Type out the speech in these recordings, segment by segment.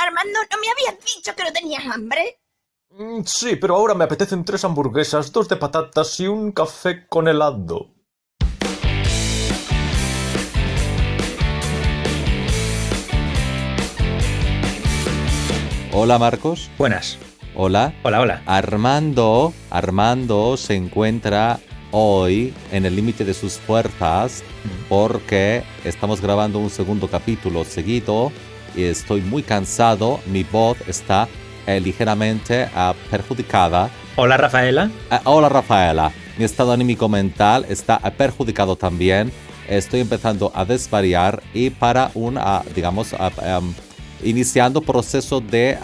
Armando, ¿no me habías dicho que no tenías hambre? Sí, pero ahora me apetecen 3 hamburguesas, 2 de patatas y un café con helado. Hola Marcos. Buenas. Hola. Hola. Armando se encuentra hoy en el límite de sus fuerzas porque estamos grabando un segundo capítulo seguido y estoy muy cansado. Mi voz está ligeramente perjudicada. Hola, Rafaela. Hola Rafaela. Mi estado anímico mental está perjudicado también. Estoy empezando a desvariar y para iniciando proceso de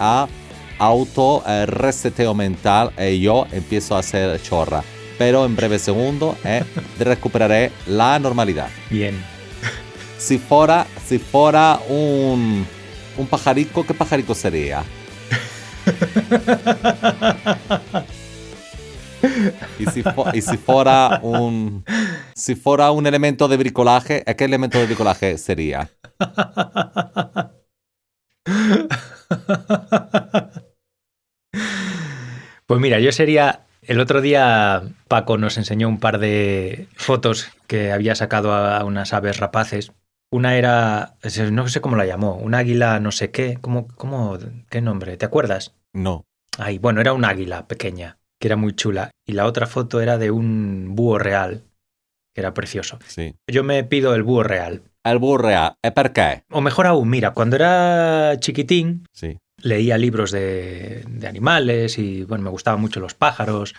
auto reseteo mental, yo empiezo a hacer chorra. Pero en breve segundo recuperaré la normalidad. Bien. Si fuera un pajarico, ¿qué pajarico sería? Y si fuera un elemento de bricolaje, ¿qué elemento de bricolaje sería? Pues mira, yo sería... El otro día Paco nos enseñó un par de fotos que había sacado a unas aves rapaces. Una era, no sé cómo la llamó, un águila no sé qué. ¿Qué nombre? ¿Te acuerdas? No. Ay, bueno, era un águila pequeña, que era muy chula. Y la otra foto era de un búho real, que era precioso. Sí. Yo me pido el búho real. El búho real, ¿por qué? O mejor aún, mira, cuando era chiquitín, sí, leía libros de animales y, bueno, me gustaban mucho los pájaros,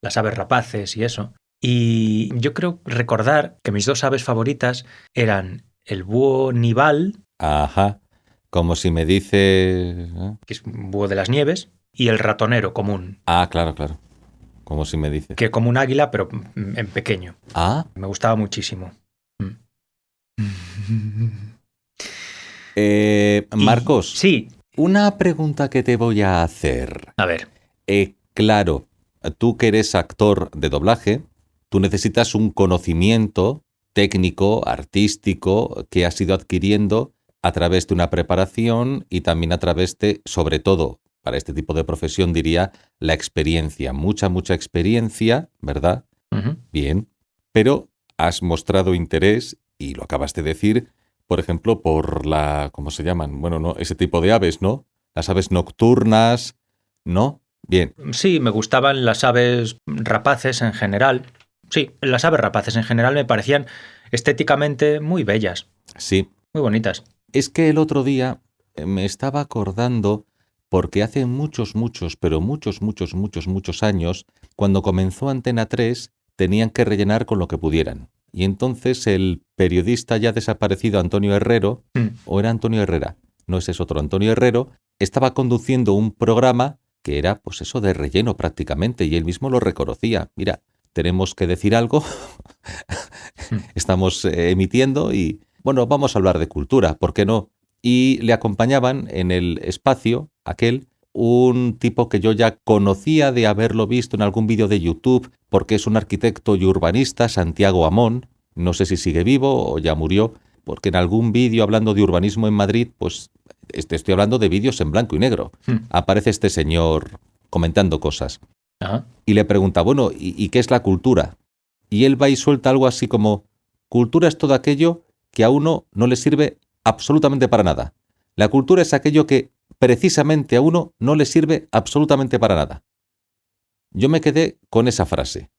las aves rapaces y eso. Y yo creo recordar que mis dos aves favoritas eran el búho nival. Ajá, como si me dice... que es un búho de las nieves, y el ratonero común. Ah, claro, como si me dice. Que como un águila, pero en pequeño. Ah. Me gustaba muchísimo. Marcos. Sí. Una pregunta que te voy a hacer. A ver. Claro, tú que eres actor de doblaje, tú necesitas un conocimiento técnico, artístico, que has ido adquiriendo a través de una preparación y también a través de, sobre todo, para este tipo de profesión, diría, la experiencia. Mucha experiencia, ¿verdad? Uh-huh. Bien. Pero has mostrado interés, y lo acabas de decir, por ejemplo, por ¿cómo se llaman? Bueno, no, ese tipo de aves, ¿no? Las aves nocturnas, ¿no? Bien. Sí, me gustaban las aves rapaces en general. Sí, las aves rapaces en general me parecían estéticamente muy bellas. Sí. Muy bonitas. Es que el otro día me estaba acordando, porque hace muchos años, cuando comenzó Antena 3, tenían que rellenar con lo que pudieran. Y entonces el periodista ya desaparecido Antonio Herrero, o era Antonio Herrera, no, ese es otro Antonio Herrero, estaba conduciendo un programa que era, pues eso, de relleno prácticamente, y él mismo lo reconocía. Mira, tenemos que decir algo, estamos emitiendo y, bueno, vamos a hablar de cultura, ¿por qué no? Y le acompañaban en el espacio aquel un tipo que yo ya conocía de haberlo visto en algún vídeo de YouTube, porque es un arquitecto y urbanista, Santiago Amón. No sé si sigue vivo o ya murió, porque en algún vídeo hablando de urbanismo en Madrid, pues estoy hablando de vídeos en blanco y negro. Aparece este señor comentando cosas. Ajá. Y le pregunta, bueno, ¿y qué es la cultura? Y él va y suelta algo así como, cultura es todo aquello que a uno no le sirve absolutamente para nada. La cultura es aquello que precisamente a uno no le sirve absolutamente para nada. Yo me quedé con esa frase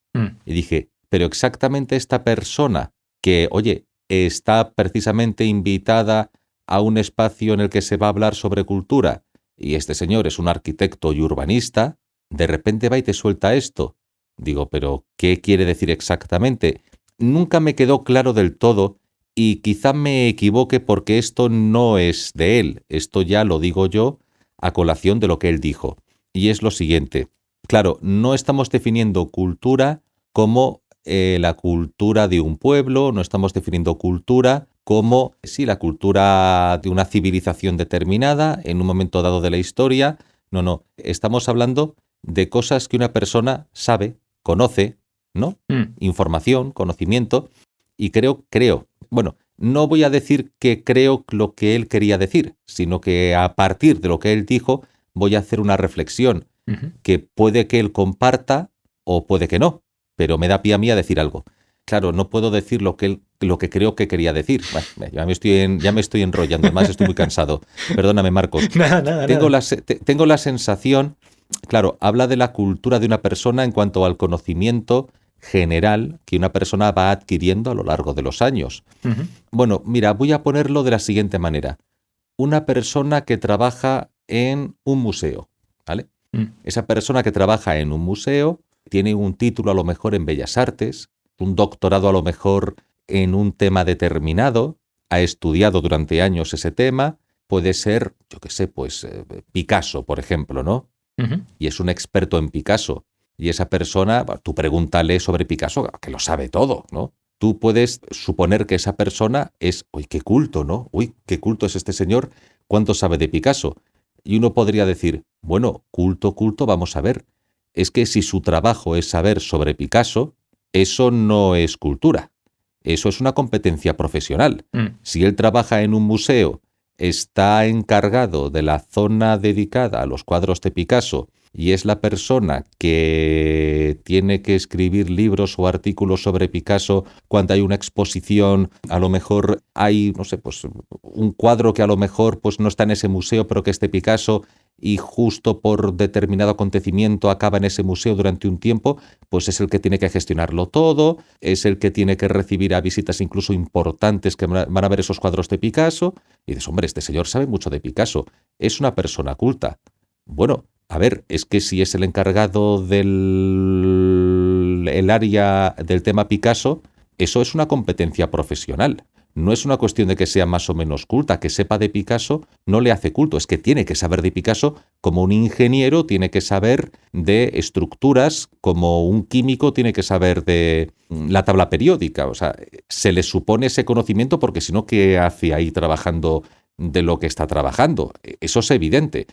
y dije, pero exactamente esta persona que, oye, está precisamente invitada a un espacio en el que se va a hablar sobre cultura y este señor es un arquitecto y urbanista, de repente va y te suelta esto. Digo, pero ¿qué quiere decir exactamente? Nunca me quedó claro del todo. Y quizá me equivoque porque esto no es de él, esto ya lo digo yo a colación de lo que él dijo. Y es lo siguiente, claro, no estamos definiendo cultura como la cultura de un pueblo, no estamos definiendo cultura como, sí, la cultura de una civilización determinada en un momento dado de la historia. No, estamos hablando de cosas que una persona sabe, conoce, ¿no? Información, conocimiento, y creo, bueno, no voy a decir que creo lo que él quería decir, sino que a partir de lo que él dijo voy a hacer una reflexión que puede que él comparta o puede que no, pero me da pie a mí a decir algo. Claro, no puedo decir lo que creo que quería decir. Bueno, ya me estoy enrollando, además estoy muy cansado. Perdóname, Marcos. Nada. Tengo la sensación, claro, habla de la cultura de una persona en cuanto al conocimiento general que una persona va adquiriendo a lo largo de los años. Bueno, mira, voy a ponerlo de la siguiente manera. Una persona que trabaja en un museo, ¿vale? Esa persona que trabaja en un museo tiene un título a lo mejor en Bellas Artes, un doctorado a lo mejor en un tema determinado, ha estudiado durante años ese tema, puede ser, yo qué sé, pues Picasso, por ejemplo, ¿no? Y es un experto en Picasso. Y esa persona, tú pregúntale sobre Picasso, que lo sabe todo, ¿no? Tú puedes suponer que esa persona es, uy, qué culto, ¿no? Uy, qué culto es este señor, ¿cuánto sabe de Picasso? Y uno podría decir, bueno, culto, vamos a ver. Es que si su trabajo es saber sobre Picasso, eso no es cultura. Eso es una competencia profesional. Si él trabaja en un museo, está encargado de la zona dedicada a los cuadros de Picasso y es la persona que tiene que escribir libros o artículos sobre Picasso cuando hay una exposición, a lo mejor hay, no sé, pues un cuadro que a lo mejor pues no está en ese museo pero que es de Picasso y justo por determinado acontecimiento acaba en ese museo durante un tiempo, pues es el que tiene que gestionarlo todo, es el que tiene que recibir a visitas incluso importantes que van a ver esos cuadros de Picasso y dices, hombre, este señor sabe mucho de Picasso, es una persona culta. Bueno, a ver, es que si es el encargado del área del tema Picasso, eso es una competencia profesional. No es una cuestión de que sea más o menos culta, que sepa de Picasso no le hace culto, es que tiene que saber de Picasso como un ingeniero tiene que saber de estructuras, como un químico tiene que saber de la tabla periódica. O sea, se le supone ese conocimiento porque si no, ¿qué hace ahí trabajando de lo que está trabajando? Eso es evidente.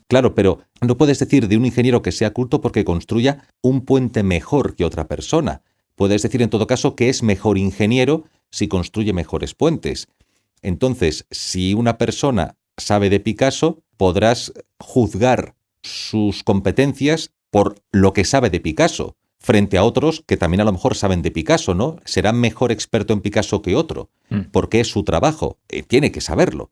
Claro, pero no puedes decir de un ingeniero que sea culto porque construya un puente mejor que otra persona. Puedes decir en todo caso que es mejor ingeniero si construye mejores puentes. Entonces, si una persona sabe de Picasso, podrás juzgar sus competencias por lo que sabe de Picasso, frente a otros que también a lo mejor saben de Picasso, ¿no? Será mejor experto en Picasso que otro, porque es su trabajo, tiene que saberlo.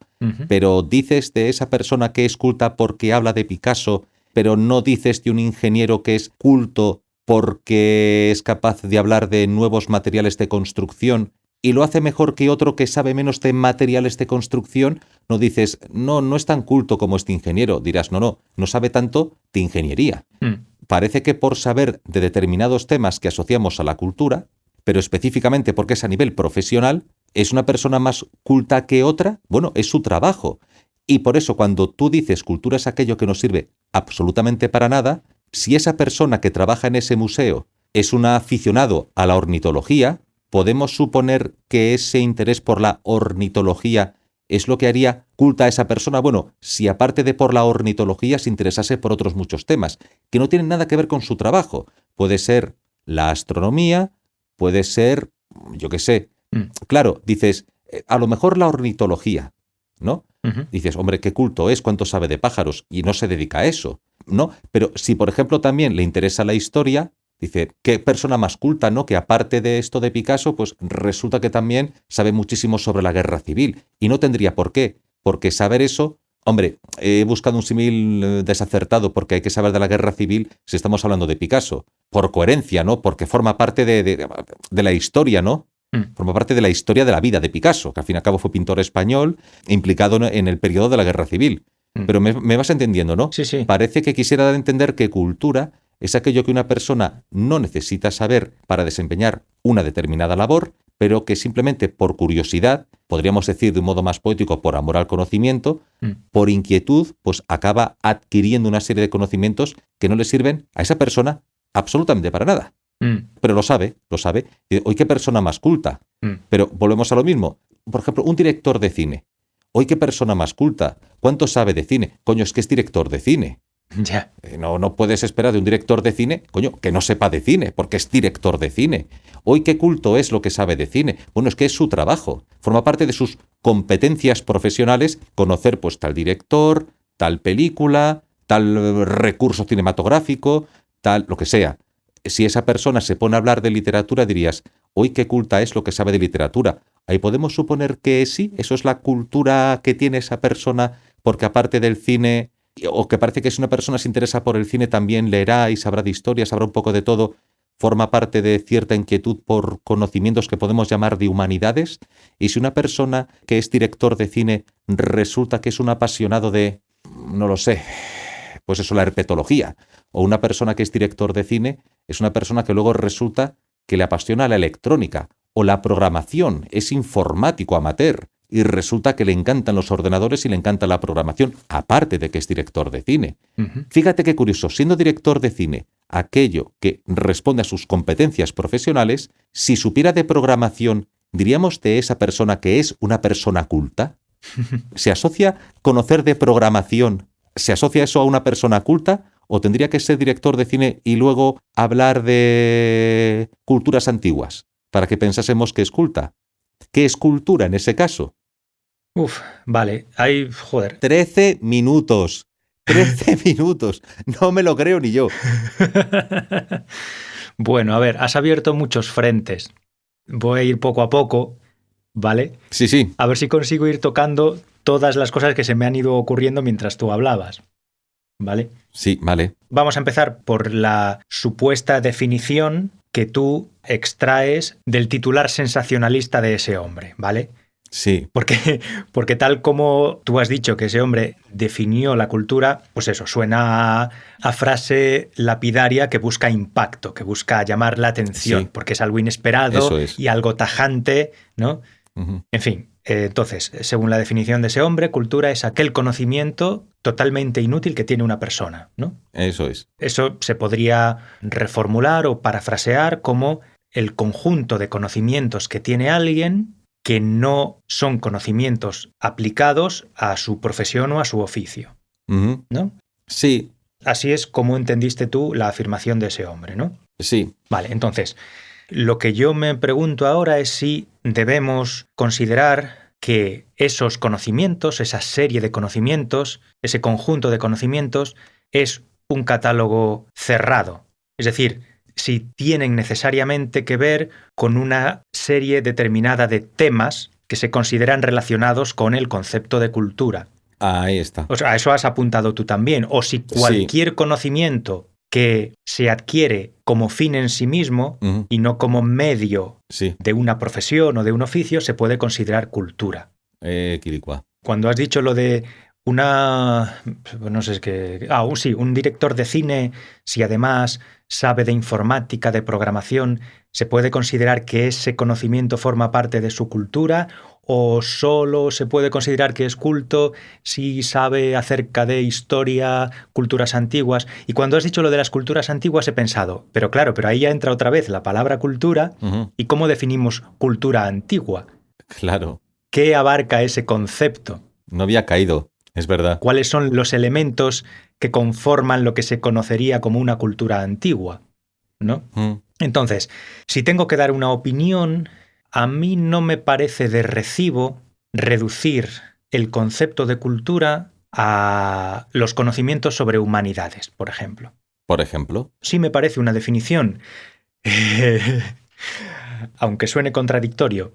Pero dices de esa persona que es culta porque habla de Picasso, pero no dices de un ingeniero que es culto porque es capaz de hablar de nuevos materiales de construcción y lo hace mejor que otro que sabe menos de materiales de construcción, no dices, no es tan culto como este ingeniero. Dirás, no sabe tanto de ingeniería. Parece que por saber de determinados temas que asociamos a la cultura, pero específicamente porque es a nivel profesional, ¿es una persona más culta que otra? Bueno, es su trabajo. Y por eso cuando tú dices cultura es aquello que no sirve absolutamente para nada, si esa persona que trabaja en ese museo es un aficionado a la ornitología, ¿podemos suponer que ese interés por la ornitología es lo que haría culta a esa persona? Bueno, si aparte de por la ornitología se interesase por otros muchos temas, que no tienen nada que ver con su trabajo. Puede ser la astronomía, puede ser, yo qué sé. Claro, dices, a lo mejor la ornitología, ¿no? Dices, hombre, qué culto es, cuánto sabe de pájaros, y no se dedica a eso, ¿no? Pero si, por ejemplo, también le interesa la historia, dice, qué persona más culta, ¿no? Que aparte de esto de Picasso, pues resulta que también sabe muchísimo sobre la guerra civil. Y no tendría por qué, porque saber eso, hombre, he buscado un símil desacertado porque hay que saber de la guerra civil si estamos hablando de Picasso. Por coherencia, ¿no? Porque forma parte de la historia, ¿no? Forma parte de la historia de la vida de Picasso, que al fin y al cabo fue pintor español implicado en el periodo de la guerra civil. Pero me vas entendiendo, ¿no? Sí. Parece que quisiera dar a entender que cultura es aquello que una persona no necesita saber para desempeñar una determinada labor, pero que simplemente por curiosidad, podríamos decir de un modo más poético, por amor al conocimiento, por inquietud, pues acaba adquiriendo una serie de conocimientos que no le sirven a esa persona absolutamente para nada. Pero lo sabe. Hoy qué persona más culta. Pero volvemos a lo mismo. Por ejemplo, un director de cine. Hoy qué persona más culta. ¿Cuánto sabe de cine? Coño, es que es director de cine. Ya. No puedes esperar de un director de cine, coño, que no sepa de cine, porque es director de cine. Hoy, ¿qué culto es lo que sabe de cine? Bueno, es que es su trabajo. Forma parte de sus competencias profesionales conocer, pues, tal director, tal película, tal recurso cinematográfico, tal, lo que sea. Si esa persona se pone a hablar de literatura, dirías, hoy qué culta es lo que sabe de literatura. Ahí podemos suponer que sí, eso es la cultura que tiene esa persona, porque aparte del cine, o que parece que si una persona se interesa por el cine también leerá y sabrá de historia, sabrá un poco de todo, forma parte de cierta inquietud por conocimientos que podemos llamar de humanidades. Y si una persona que es director de cine resulta que es un apasionado de, no lo sé, pues eso, la herpetología, o una persona que es director de cine es una persona que luego resulta que le apasiona la electrónica o la programación, es informático amateur y resulta que le encantan los ordenadores y le encanta la programación, aparte de que es director de cine. Ujú. Fíjate qué curioso, siendo director de cine, aquello que responde a sus competencias profesionales, si supiera de programación, diríamos de esa persona que es una persona culta. ¿Se asocia conocer de programación? ¿Se asocia eso a una persona culta? ¿O tendría que ser director de cine y luego hablar de culturas antiguas para que pensásemos que es culta? ¿Qué es cultura en ese caso? Uf, vale. Hay, joder. 13 minutos. 13 minutos. No me lo creo ni yo. Bueno, a ver, has abierto muchos frentes. Voy a ir poco a poco, ¿vale? Sí, sí. A ver si consigo ir tocando todas las cosas que se me han ido ocurriendo mientras tú hablabas, ¿vale? Sí, vale. Vamos a empezar por la supuesta definición que tú extraes del titular sensacionalista de ese hombre, ¿vale? Sí. Porque tal como tú has dicho que ese hombre definió la cultura, pues eso, suena a frase lapidaria que busca impacto, que busca llamar la atención, Sí. porque es algo inesperado Eso es. y algo tajante, ¿no? Ujú. En fin, entonces, según la definición de ese hombre, cultura es aquel conocimiento totalmente inútil que tiene una persona, ¿no? Eso es. Eso se podría reformular o parafrasear como el conjunto de conocimientos que tiene alguien que no son conocimientos aplicados a su profesión o a su oficio, Ujú. ¿no? Sí, Así es como entendiste tú la afirmación de ese hombre, ¿no? sí. Vale, entonces, lo que yo me pregunto ahora es si debemos considerar que esos conocimientos, esa serie de conocimientos, ese conjunto de conocimientos, es un catálogo cerrado. Es decir, si tienen necesariamente que ver con una serie determinada de temas que se consideran relacionados con el concepto de cultura. Ahí está. O sea, a eso has apuntado tú también. O si cualquier conocimiento que se adquiere como fin en sí mismo Ujú. y no como medio Sí. de una profesión o de un oficio, se puede considerar cultura. Quilicua. Cuando has dicho lo de una, no sé, es que, sí, un director de cine, si además sabe de informática, de programación, ¿se puede considerar que ese conocimiento forma parte de su cultura? ¿O solo se puede considerar que es culto si sabe acerca de historia, culturas antiguas? Y cuando has dicho lo de las culturas antiguas he pensado, pero claro, pero ahí ya entra otra vez la palabra cultura. Ujú. ¿Y cómo definimos cultura antigua? Claro. ¿Qué abarca ese concepto? No había caído. Es verdad. ¿Cuáles son los elementos que conforman lo que se conocería como una cultura antigua? ¿No? Mm. Entonces, si tengo que dar una opinión, a mí no me parece de recibo reducir el concepto de cultura a los conocimientos sobre humanidades, por ejemplo. Por ejemplo. Sí me parece una definición, aunque suene contradictorio,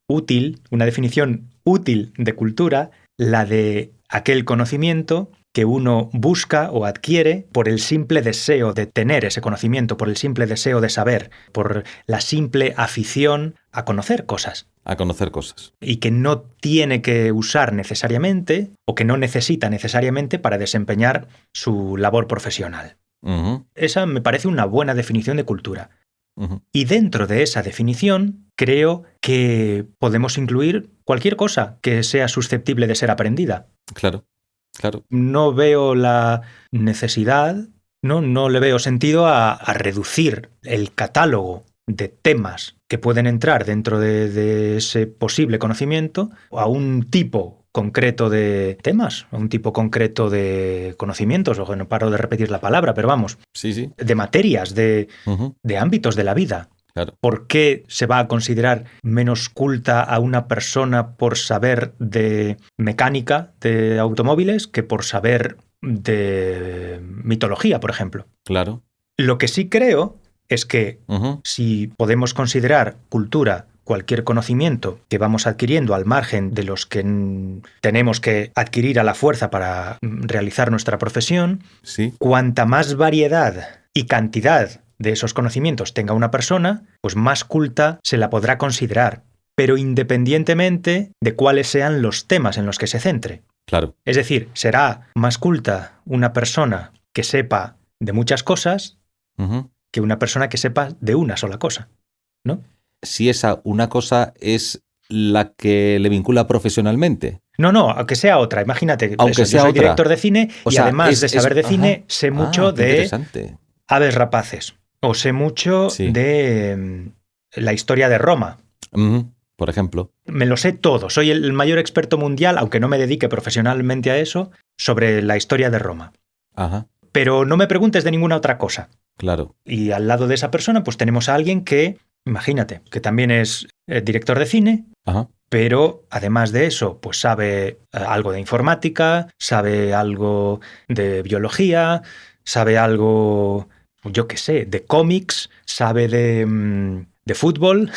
útil, una definición útil de cultura, la de aquel conocimiento que uno busca o adquiere por el simple deseo de tener ese conocimiento, por el simple deseo de saber, por la simple afición a conocer cosas. A conocer cosas. Y que no tiene que usar necesariamente o que no necesita necesariamente para desempeñar su labor profesional. Ujú. Esa me parece una buena definición de cultura. Ujú. Y dentro de esa definición, creo que podemos incluir cualquier cosa que sea susceptible de ser aprendida. Claro. Claro. No veo la necesidad, no le veo sentido a reducir el catálogo de temas que pueden entrar dentro de ese posible conocimiento a un tipo concreto de temas, un tipo concreto de conocimientos, o no paro de repetir la palabra, pero vamos, Sí, sí. de materias, de Ujú, ámbitos de la vida. claro. ¿Por qué se va a considerar menos culta a una persona por saber de mecánica de automóviles que por saber de mitología, por ejemplo? Claro. Lo que sí creo es que Ujú, si podemos considerar cultura cualquier conocimiento que vamos adquiriendo al margen de los que tenemos que adquirir a la fuerza para realizar nuestra profesión, sí. cuanta más variedad y cantidad de esos conocimientos tenga una persona, pues más culta se la podrá considerar, pero independientemente de cuáles sean los temas en los que se centre. Claro. Es decir, será más culta una persona que sepa de muchas cosas Ujú. que una persona que sepa de una sola cosa, ¿no? Si esa una cosa es la que le vincula profesionalmente. No, aunque sea otra. Imagínate, Aunque eso, sea yo soy otra. director de cine O y sea, además de saber de cine, ajá. sé mucho Qué de interesante. aves rapaces o sé mucho Sí. de la historia de Roma. Ujú, por ejemplo. Me lo sé todo. Soy el mayor experto mundial, aunque no me dedique profesionalmente a eso, sobre la historia de Roma. Ajá, Pero no me preguntes de ninguna otra cosa. claro. Y al lado de esa persona, pues tenemos a alguien que, imagínate, que también es director de cine, Ajá. pero además de eso, pues sabe algo de informática, sabe algo de biología, sabe algo, yo qué sé, de cómics, sabe de fútbol,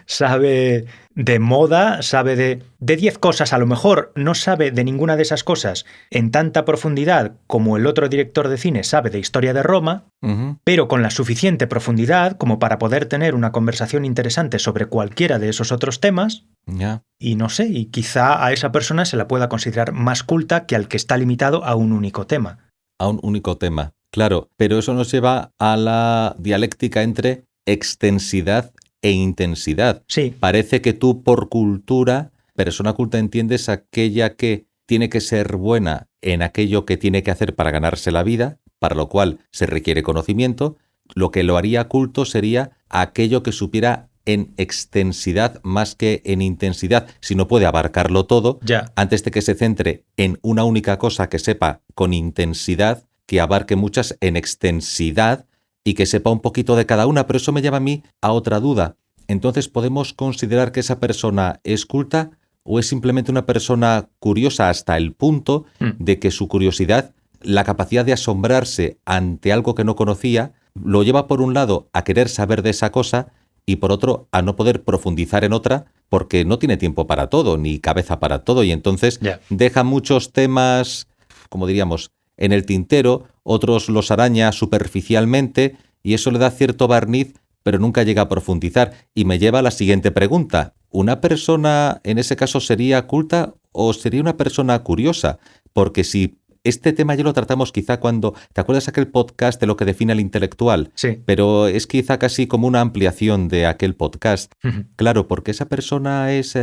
sabe de moda, sabe de 10 cosas. A lo mejor no sabe de ninguna de esas cosas en tanta profundidad como el otro director de cine sabe de historia de Roma, Ujú, pero con la suficiente profundidad como para poder tener una conversación interesante sobre cualquiera de esos otros temas. ya. Y no sé, y quizá a esa persona se la pueda considerar más culta que al que está limitado a un único tema. A un único tema. Claro, pero eso nos lleva a la dialéctica entre extensidad e intensidad. Sí, Parece que tú por cultura, persona culta, entiendes aquella que tiene que ser buena en aquello que tiene que hacer para ganarse la vida, para lo cual se requiere conocimiento. Lo que lo haría culto sería aquello que supiera en extensidad más que en intensidad. Si no puede abarcarlo todo, ya. antes de que se centre en una única cosa que sepa con intensidad, que abarque muchas en extensidad y que sepa un poquito de cada una. Pero eso me lleva a mí a otra duda. Entonces, ¿podemos considerar que esa persona es culta o es simplemente una persona curiosa hasta el punto de que su curiosidad, la capacidad de asombrarse ante algo que no conocía, lo lleva por un lado a querer saber de esa cosa y por otro a no poder profundizar en otra porque no tiene tiempo para todo, ni cabeza para todo, y entonces Ya. deja muchos temas, como diríamos, en el tintero, otros los araña superficialmente y eso le da cierto barniz, pero nunca llega a profundizar. Y me lleva a la siguiente pregunta. ¿Una persona en ese caso sería culta o sería una persona curiosa? Porque si este tema ya lo tratamos quizá cuando... ¿Te acuerdas aquel podcast de lo que define al intelectual? Sí. Pero es quizá casi como una ampliación de aquel podcast. Claro, porque esa persona es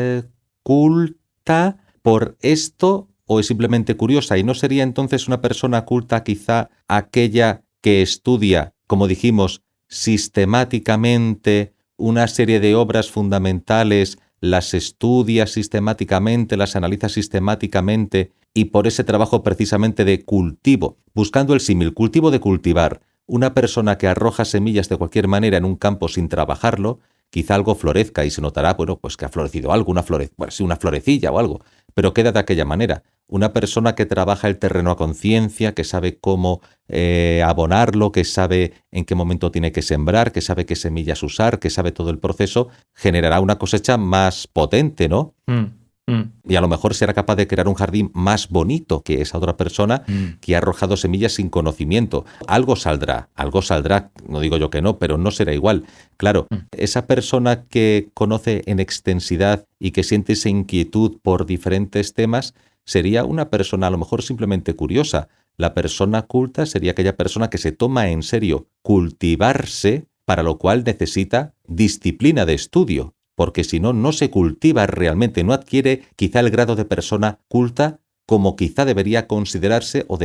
culta por esto o es simplemente curiosa. Y no sería entonces una persona culta quizá aquella que estudia, como dijimos, sistemáticamente una serie de obras fundamentales, las estudia sistemáticamente, las analiza sistemáticamente y por ese trabajo precisamente de cultivo, buscando el símil, cultivo de cultivar, una persona que arroja semillas de cualquier manera en un campo sin trabajarlo, quizá algo florezca y se notará, bueno, pues que ha florecido algo, una florecilla o algo, pero queda de aquella manera. Una persona que trabaja el terreno a conciencia, que sabe cómo abonarlo, que sabe en qué momento tiene que sembrar, que sabe qué semillas usar, que sabe todo el proceso, generará una cosecha más potente, ¿no? Y a lo mejor será capaz de crear un jardín más bonito que esa otra persona que ha arrojado semillas sin conocimiento. Algo saldrá, no digo yo que no, pero no será igual. Claro, esa persona que conoce en extensidad y que siente esa inquietud por diferentes temas sería una persona a lo mejor simplemente curiosa. La persona culta sería aquella persona que se toma en serio cultivarse, para lo cual necesita disciplina de estudio. Porque si no, no se cultiva realmente, no adquiere quizá el grado de persona culta como quizá debería considerarse o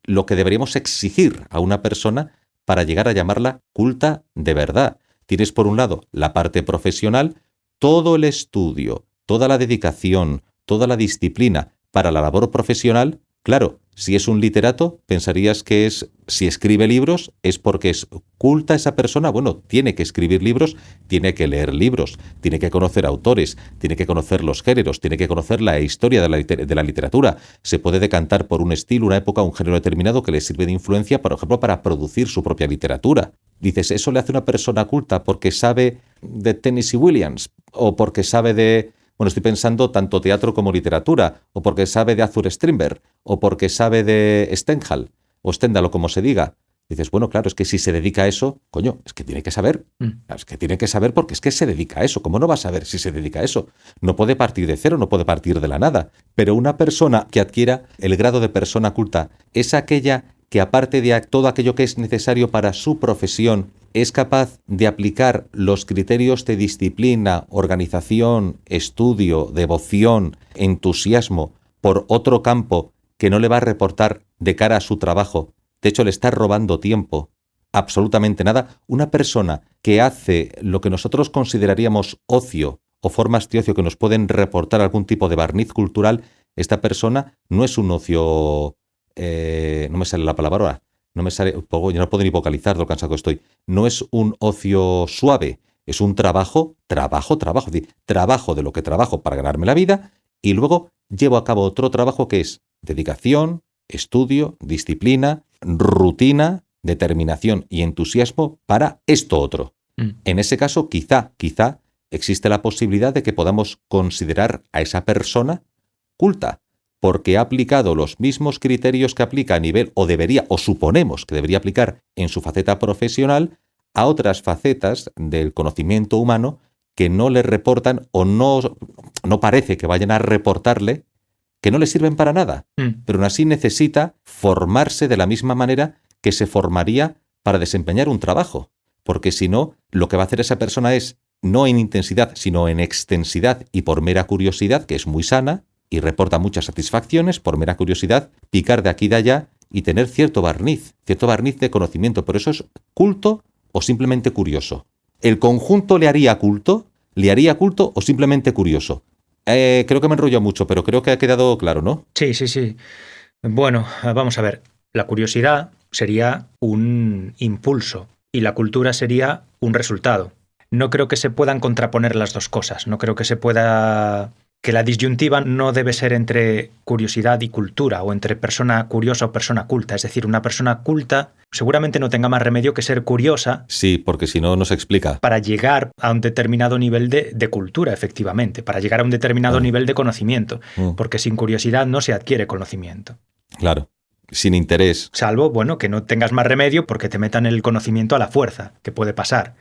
lo que deberíamos exigir a una persona para llegar a llamarla culta de verdad. Tienes por un lado la parte profesional, todo el estudio, toda la dedicación, toda la disciplina para la labor profesional, claro, si es un literato, pensarías que si escribe libros, es porque es culta esa persona. Bueno, tiene que escribir libros, tiene que leer libros, tiene que conocer autores, tiene que conocer los géneros, tiene que conocer la historia de la literatura. Se puede decantar por un estilo, una época, un género determinado que le sirve de influencia, por ejemplo, para producir su propia literatura. Dices, ¿eso le hace una persona culta porque sabe de Tennessee Williams o porque sabe de... Bueno, estoy pensando tanto teatro como literatura, o porque sabe de Arthur Strindberg, o porque sabe de Stendhal, o Stendhal, o como se diga. Dices, bueno, claro, es que si se dedica a eso, coño, es que tiene que saber. Es que tiene que saber porque es que se dedica a eso. ¿Cómo no va a saber si se dedica a eso? No puede partir de cero, no puede partir de la nada. Pero una persona que adquiera el grado de persona culta es aquella que, aparte de todo aquello que es necesario para su profesión, es capaz de aplicar los criterios de disciplina, organización, estudio, devoción, entusiasmo por otro campo que no le va a reportar de cara a su trabajo. De hecho, le está robando tiempo. Absolutamente nada. Una persona que hace lo que nosotros consideraríamos ocio o formas de ocio que nos pueden reportar algún tipo de barniz cultural, esta persona no es un ocio... no me sale la palabra ahora. No me sale, yo no puedo ni vocalizar lo cansado que estoy. No es un ocio suave, es un trabajo de lo que trabajo para ganarme la vida y luego llevo a cabo otro trabajo que es dedicación, estudio, disciplina, rutina, determinación y entusiasmo para esto otro. En ese caso, quizá existe la posibilidad de que podamos considerar a esa persona culta, porque ha aplicado los mismos criterios que aplica a nivel, o debería, o suponemos que debería aplicar en su faceta profesional, a otras facetas del conocimiento humano que no le reportan o no parece que vayan a reportarle, que no le sirven para nada. Pero aún así necesita formarse de la misma manera que se formaría para desempeñar un trabajo. Porque si no, lo que va a hacer esa persona es, no en intensidad, sino en extensidad y por mera curiosidad, que es muy sana, y reporta muchas satisfacciones, por mera curiosidad, picar de aquí y de allá y tener cierto barniz de conocimiento. Pero eso es culto o simplemente curioso. ¿El conjunto le haría culto o simplemente curioso? Creo que me enrollo mucho, pero creo que ha quedado claro, ¿no? Sí. Bueno, vamos a ver. La curiosidad sería un impulso y la cultura sería un resultado. No creo que se puedan contraponer las dos cosas. No creo que se pueda... que la disyuntiva no debe ser entre curiosidad y cultura, o entre persona curiosa o persona culta. Es decir, una persona culta seguramente no tenga más remedio que ser curiosa. Sí, porque si no, no se explica. Para llegar a un determinado nivel de cultura, efectivamente. Para llegar a un determinado nivel de conocimiento. Porque sin curiosidad no se adquiere conocimiento. Claro. Sin interés. Salvo, bueno, que no tengas más remedio porque te metan el conocimiento a la fuerza, que puede pasar.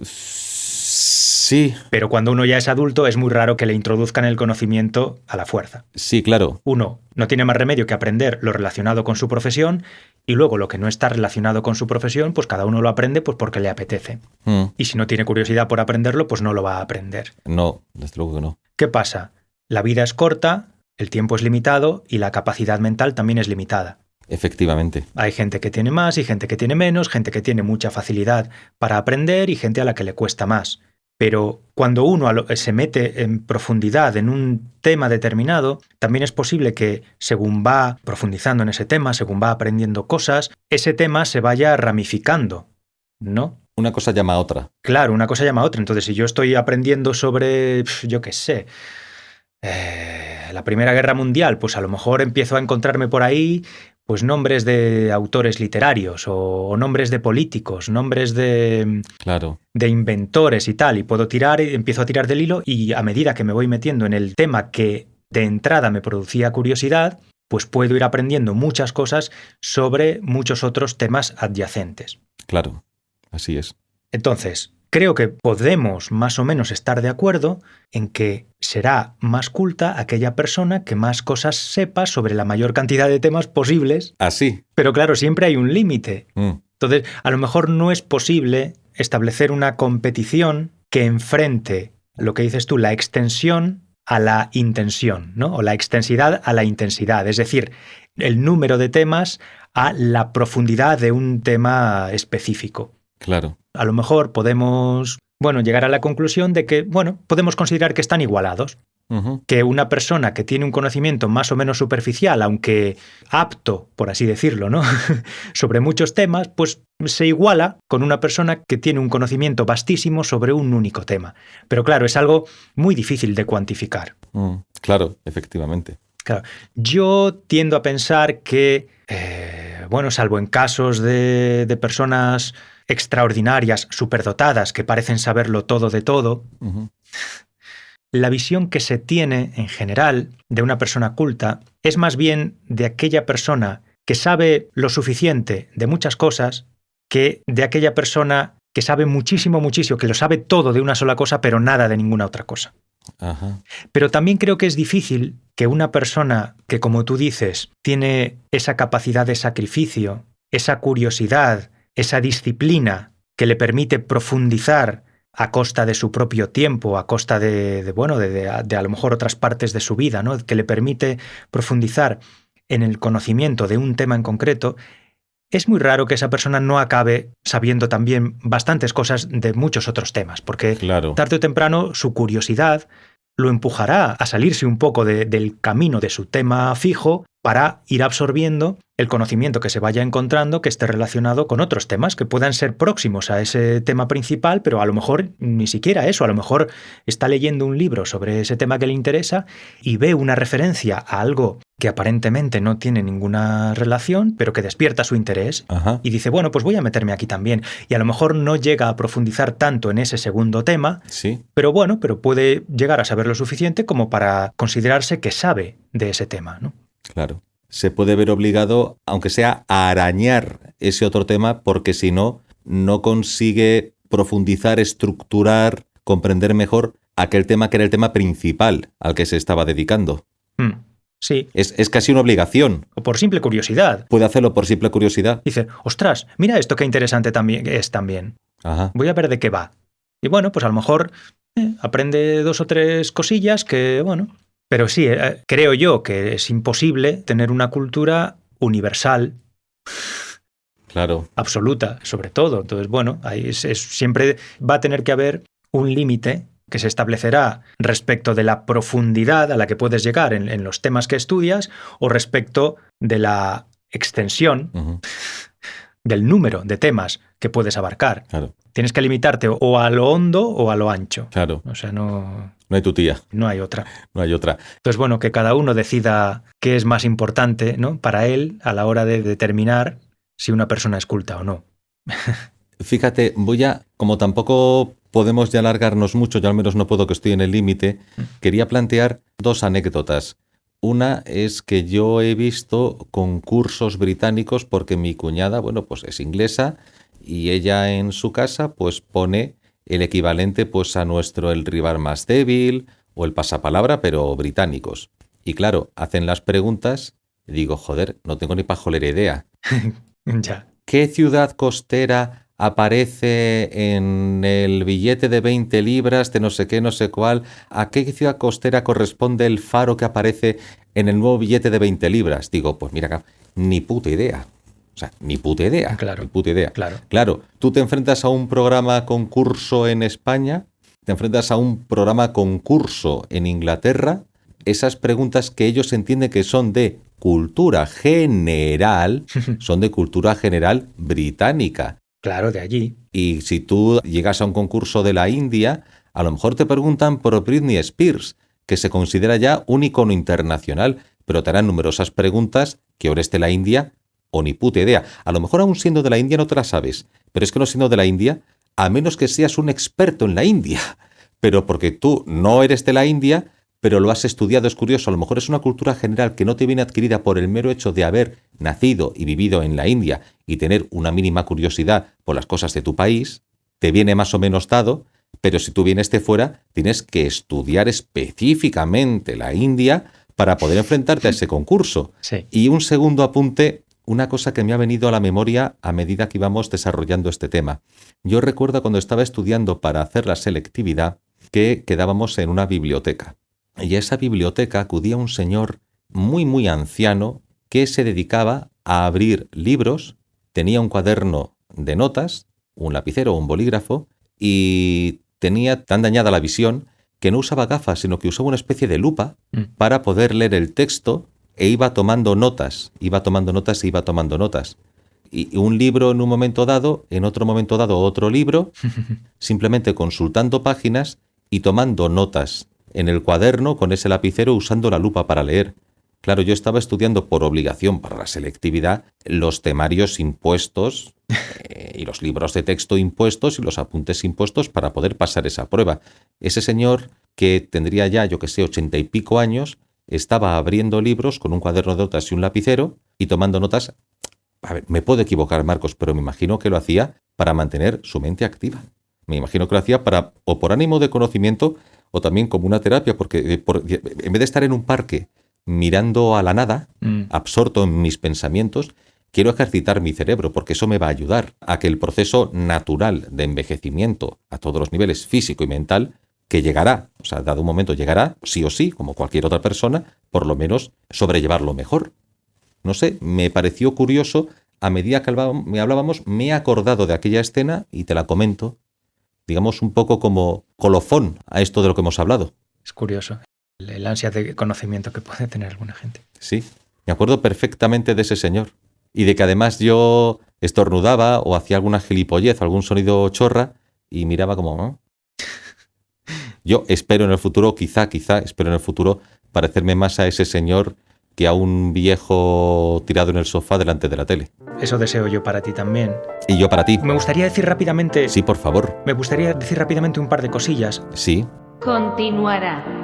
Sí. Pero cuando uno ya es adulto es muy raro que le introduzcan el conocimiento a la fuerza. Sí, claro. Uno no tiene más remedio que aprender lo relacionado con su profesión y luego lo que no está relacionado con su profesión, pues cada uno lo aprende pues porque le apetece. Y si no tiene curiosidad por aprenderlo, pues no lo va a aprender. No, desde luego que no. ¿Qué pasa? La vida es corta, el tiempo es limitado y la capacidad mental también es limitada. Efectivamente. Hay gente que tiene más y gente que tiene menos, gente que tiene mucha facilidad para aprender y gente a la que le cuesta más. Pero cuando uno se mete en profundidad en un tema determinado, también es posible que según va profundizando en ese tema, según va aprendiendo cosas, ese tema se vaya ramificando, ¿no? Una cosa llama a otra. Claro, una cosa llama a otra. Entonces, si yo estoy aprendiendo sobre, yo qué sé, la Primera Guerra Mundial, pues a lo mejor empiezo a encontrarme por ahí pues nombres de autores literarios o nombres de políticos, nombres de inventores y tal, y empiezo a tirar del hilo y a medida que me voy metiendo en el tema que de entrada me producía curiosidad, pues puedo ir aprendiendo muchas cosas sobre muchos otros temas adyacentes. Claro, así es. Entonces, creo que podemos más o menos estar de acuerdo en que será más culta aquella persona que más cosas sepa sobre la mayor cantidad de temas posibles. Así. Pero claro, siempre hay un límite. Entonces, a lo mejor no es posible establecer una competición que enfrente, lo que dices tú, la extensión a la intención, ¿no? O la extensidad a la intensidad. Es decir, el número de temas a la profundidad de un tema específico. Claro. A lo mejor podemos, llegar a la conclusión de que, podemos considerar que están igualados. Ujú. que una persona que tiene un conocimiento más o menos superficial, aunque apto, por así decirlo, ¿no? sobre muchos temas, pues se iguala con una persona que tiene un conocimiento vastísimo sobre un único tema. Pero claro, es algo muy difícil de cuantificar. Claro, efectivamente. Claro, yo tiendo a pensar que, bueno, salvo en casos de personas extraordinarias, superdotadas, que parecen saberlo todo de todo, Ujú. la visión que se tiene en general de una persona culta es más bien de aquella persona que sabe lo suficiente de muchas cosas que de aquella persona que sabe muchísimo, muchísimo, que lo sabe todo de una sola cosa, pero nada de ninguna otra cosa. Ajá. Pero también creo que es difícil que una persona que, como tú dices, tiene esa capacidad de sacrificio, esa curiosidad, esa disciplina que le permite profundizar a costa de su propio tiempo, a costa de a lo mejor otras partes de su vida, ¿no? Que le permite profundizar en el conocimiento de un tema en concreto, es muy raro que esa persona no acabe sabiendo también bastantes cosas de muchos otros temas, porque Claro. tarde o temprano su curiosidad lo empujará a salirse un poco del camino de su tema fijo para ir absorbiendo el conocimiento que se vaya encontrando que esté relacionado con otros temas que puedan ser próximos a ese tema principal, pero a lo mejor ni siquiera eso, a lo mejor está leyendo un libro sobre ese tema que le interesa y ve una referencia a algo que aparentemente no tiene ninguna relación, pero que despierta su interés. Ajá. Y dice, bueno, pues voy a meterme aquí también. Y a lo mejor no llega a profundizar tanto en ese segundo tema, Sí. pero bueno, pero puede llegar a saber lo suficiente como para considerarse que sabe de ese tema, ¿no? Claro. Se puede ver obligado, aunque sea, a arañar ese otro tema, porque si no, no consigue profundizar, estructurar, comprender mejor aquel tema que era el tema principal al que se estaba dedicando. Sí, Es casi una obligación. o por simple curiosidad. Puede hacerlo por simple curiosidad. Dice, ostras, mira esto qué interesante también es también. Ajá. Voy a ver de qué va. Y bueno, pues a lo mejor aprende 2 o 3 cosillas que, bueno... Pero sí, creo yo que es imposible tener una cultura universal, Claro. absoluta, sobre todo. Entonces, bueno, ahí siempre va a tener que haber un límite que se establecerá respecto de la profundidad a la que puedes llegar en los temas que estudias o respecto de la extensión Ujú. del número de temas que puedes abarcar. Claro. Tienes que limitarte o a lo hondo o a lo ancho. Claro. O sea, no No hay tu tía. hay otra. No hay otra. Entonces, bueno, que cada uno decida qué es más importante, ¿no?, para él a la hora de determinar si una persona es culta o no. Fíjate, como tampoco podemos ya alargarnos mucho, yo al menos no puedo, que estoy en el límite, quería plantear 2 anécdotas. Una es que yo he visto concursos británicos porque mi cuñada, bueno, pues es inglesa y ella en su casa pues pone el equivalente pues a nuestro El rival más débil o el pasapalabra, pero británicos. Y claro, hacen las preguntas y digo, joder, no tengo ni pajolera idea. Ya. ¿Qué ciudad costera aparece en el billete de 20 libras de no sé qué, no sé cuál? ¿A qué ciudad costera corresponde el faro que aparece en el nuevo billete de 20 libras? Digo, pues mira, ni puta idea. O sea, ni puta idea. Claro. Ni puta idea. Claro. Claro, tú te enfrentas a un programa concurso en España, te enfrentas a un programa concurso en Inglaterra, esas preguntas que ellos entienden que son de cultura general, son de cultura general británica. Claro, de allí. Y si tú llegas a un concurso de la India, a lo mejor te preguntan por Britney Spears, que se considera ya un icono internacional, pero te harán numerosas preguntas que ahora esté la India o ni puta idea. A lo mejor aún siendo de la India no te la sabes, pero es que no siendo de la India, a menos que seas un experto en la India, pero porque tú no eres de la India, pero lo has estudiado, es curioso, a lo mejor es una cultura general que no te viene adquirida por el mero hecho de haber nacido y vivido en la India y tener una mínima curiosidad por las cosas de tu país, te viene más o menos dado, pero si tú vienes de fuera, tienes que estudiar específicamente la India para poder enfrentarte a ese concurso. Sí. Y un segundo apunte, una cosa que me ha venido a la memoria a medida que íbamos desarrollando este tema. Yo recuerdo cuando estaba estudiando para hacer la selectividad que quedábamos en una biblioteca. Y a esa biblioteca acudía un señor muy, muy anciano que se dedicaba a abrir libros, tenía un cuaderno de notas, un lapicero o un bolígrafo, y tenía tan dañada la visión que no usaba gafas, sino que usaba una especie de lupa Mm. para poder leer el texto e iba tomando notas, iba tomando notas e iba tomando notas. Y un libro en un momento dado, en otro momento dado otro libro, simplemente consultando páginas y tomando notas en el cuaderno con ese lapicero usando la lupa para leer. Claro, yo estaba estudiando por obligación para la selectividad los temarios impuestos y los libros de texto impuestos y los apuntes impuestos para poder pasar esa prueba. Ese señor, que tendría ya, yo que sé, 80 y pico años, estaba abriendo libros con un cuaderno de notas y un lapicero y tomando notas. A ver, me puedo equivocar, Marcos, pero me imagino que lo hacía para mantener su mente activa. Me imagino que lo hacía o por ánimo de conocimiento o también como una terapia, porque en vez de estar en un parque mirando a la nada, absorto en mis pensamientos, quiero ejercitar mi cerebro, porque eso me va a ayudar a que el proceso natural de envejecimiento a todos los niveles, físico y mental, que llegará, o sea, dado un momento llegará, sí o sí, como cualquier otra persona, por lo menos sobrellevarlo mejor. No sé, me pareció curioso, a medida que hablábamos, me he acordado de aquella escena y te la comento, digamos un poco como colofón a esto de lo que hemos hablado. Es curioso el ansia de conocimiento que puede tener alguna gente. Sí, me acuerdo perfectamente de ese señor. Y de que además yo estornudaba o hacía alguna gilipollez, algún sonido chorra, y miraba como... ¿no? Yo espero en el futuro, quizá espero en el futuro parecerme más a ese señor que a un viejo tirado en el sofá delante de la tele. Eso deseo yo para ti también. Y yo para ti. Me gustaría decir rápidamente... Sí, por favor. Me gustaría decir rápidamente un par de cosillas. Sí. Continuará.